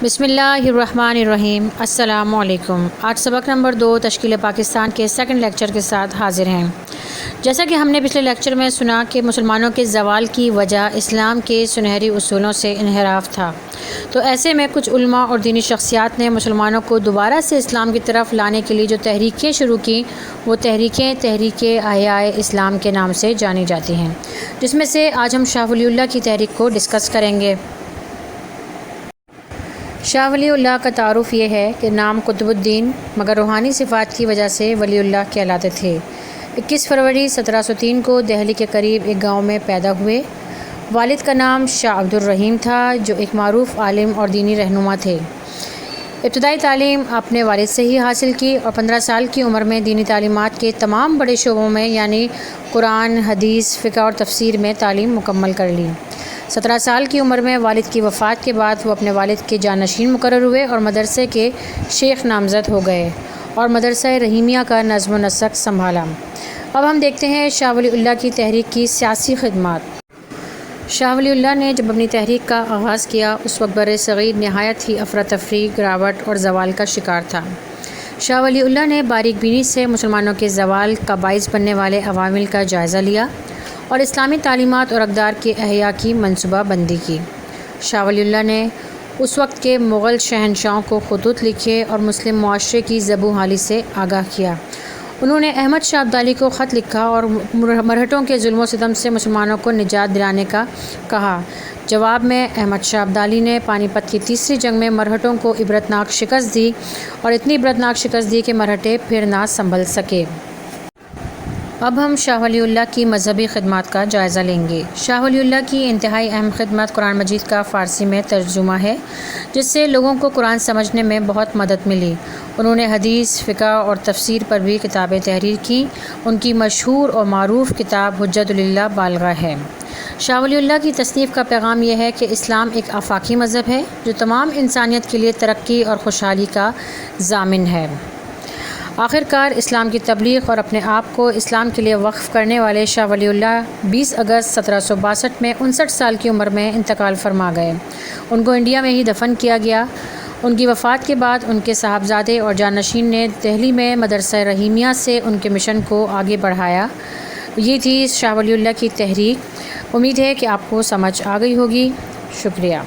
بسم اللہ الرحمن الرحیم۔ السلام علیکم۔ آج سبق نمبر 2 تشکیل پاکستان کے سیکنڈ لیکچر کے ساتھ حاضر ہیں۔ جیسا کہ ہم نے پچھلے لیکچر میں سنا کہ مسلمانوں کے زوال کی وجہ اسلام کے سنہری اصولوں سے انحراف تھا، تو ایسے میں کچھ علماء اور دینی شخصیات نے مسلمانوں کو دوبارہ سے اسلام کی طرف لانے کے لیے جو تحریکیں شروع کیں، وہ تحریک احیاء اسلام کے نام سے جانی جاتی ہیں، جس میں سے آج ہم شاہ ولی اللہ کی تحریک کو ڈسکس کریں گے۔ شاہ ولی اللہ کا تعارف یہ ہے کہ نام قطب الدین، مگر روحانی صفات کی وجہ سے ولی اللہ کہلاتے تھے۔ 21 فروری 1703 کو دہلی کے قریب ایک گاؤں میں پیدا ہوئے۔ والد کا نام شاہ عبد الرحیم تھا، جو ایک معروف عالم اور دینی رہنما تھے۔ ابتدائی تعلیم اپنے والد سے ہی حاصل کی اور 15 سال کی عمر میں دینی تعلیمات کے تمام بڑے شعبوں میں یعنی قرآن، حدیث، فقہ اور تفسیر میں تعلیم مکمل کر لی۔ 17 سال کی عمر میں والد کی وفات کے بعد وہ اپنے والد کے جانشین مقرر ہوئے اور مدرسے کے شیخ نامزد ہو گئے اور مدرسہ رحیمیہ کا نظم و نسق سنبھالا۔ اب ہم دیکھتے ہیں شاہ ولی اللہ کی تحریک کی سیاسی خدمات۔ شاہ ولی اللہ نے جب اپنی تحریک کا آغاز کیا، اس وقت بر صغیر نہایت ہی افراتفری، گراوٹ اور زوال کا شکار تھا۔ شاہ ولی اللہ نے باریک بینی سے مسلمانوں کے زوال کا باعث بننے والے عوامل کا جائزہ لیا اور اسلامی تعلیمات اور اقدار کے احیاء کی منصوبہ بندی کی۔ شاہ ولی اللہ نے اس وقت کے مغل شہنشاہوں کو خطوط لکھے اور مسلم معاشرے کی زبوں حالی سے آگاہ کیا۔ انہوں نے احمد شاہ ابدالی کو خط لکھا اور مرہٹوں کے ظلم و ستم سے مسلمانوں کو نجات دلانے کا کہا۔ جواب میں احمد شاہ ابدالی نے پانی پت کی تیسری جنگ میں مرہٹوں کو عبرتناک شکست دی اور اتنی عبرتناک شکست دی کہ مرہٹے پھر نہ سنبھل سکے۔ اب ہم شاہ ولی اللہ کی مذہبی خدمات کا جائزہ لیں گے۔ شاہ ولی اللہ کی انتہائی اہم خدمت قرآن مجید کا فارسی میں ترجمہ ہے، جس سے لوگوں کو قرآن سمجھنے میں بہت مدد ملی۔ انہوں نے حدیث، فقہ اور تفسیر پر بھی کتابیں تحریر کیں۔ ان کی مشہور اور معروف کتاب حجت اللہ بالغہ ہے۔ شاہ ولی اللہ کی تصنیف کا پیغام یہ ہے کہ اسلام ایک آفاقی مذہب ہے جو تمام انسانیت کے لیے ترقی اور خوشحالی کا ضامن ہے۔ آخر کار اسلام کی تبلیغ اور اپنے آپ کو اسلام کے لیے وقف کرنے والے شاہ ولی اللہ 20 اگست 1762 میں 59 سال کی عمر میں انتقال فرما گئے۔ ان کو انڈیا میں ہی دفن کیا گیا۔ ان کی وفات کے بعد ان کے صاحبزادے اور جانشین نے دہلی میں مدرسہ رحیمیہ سے ان کے مشن کو آگے بڑھایا۔ یہ تھی شاہ ولی اللہ کی تحریک۔ امید ہے کہ آپ کو سمجھ آ گئی ہوگی۔ شکریہ۔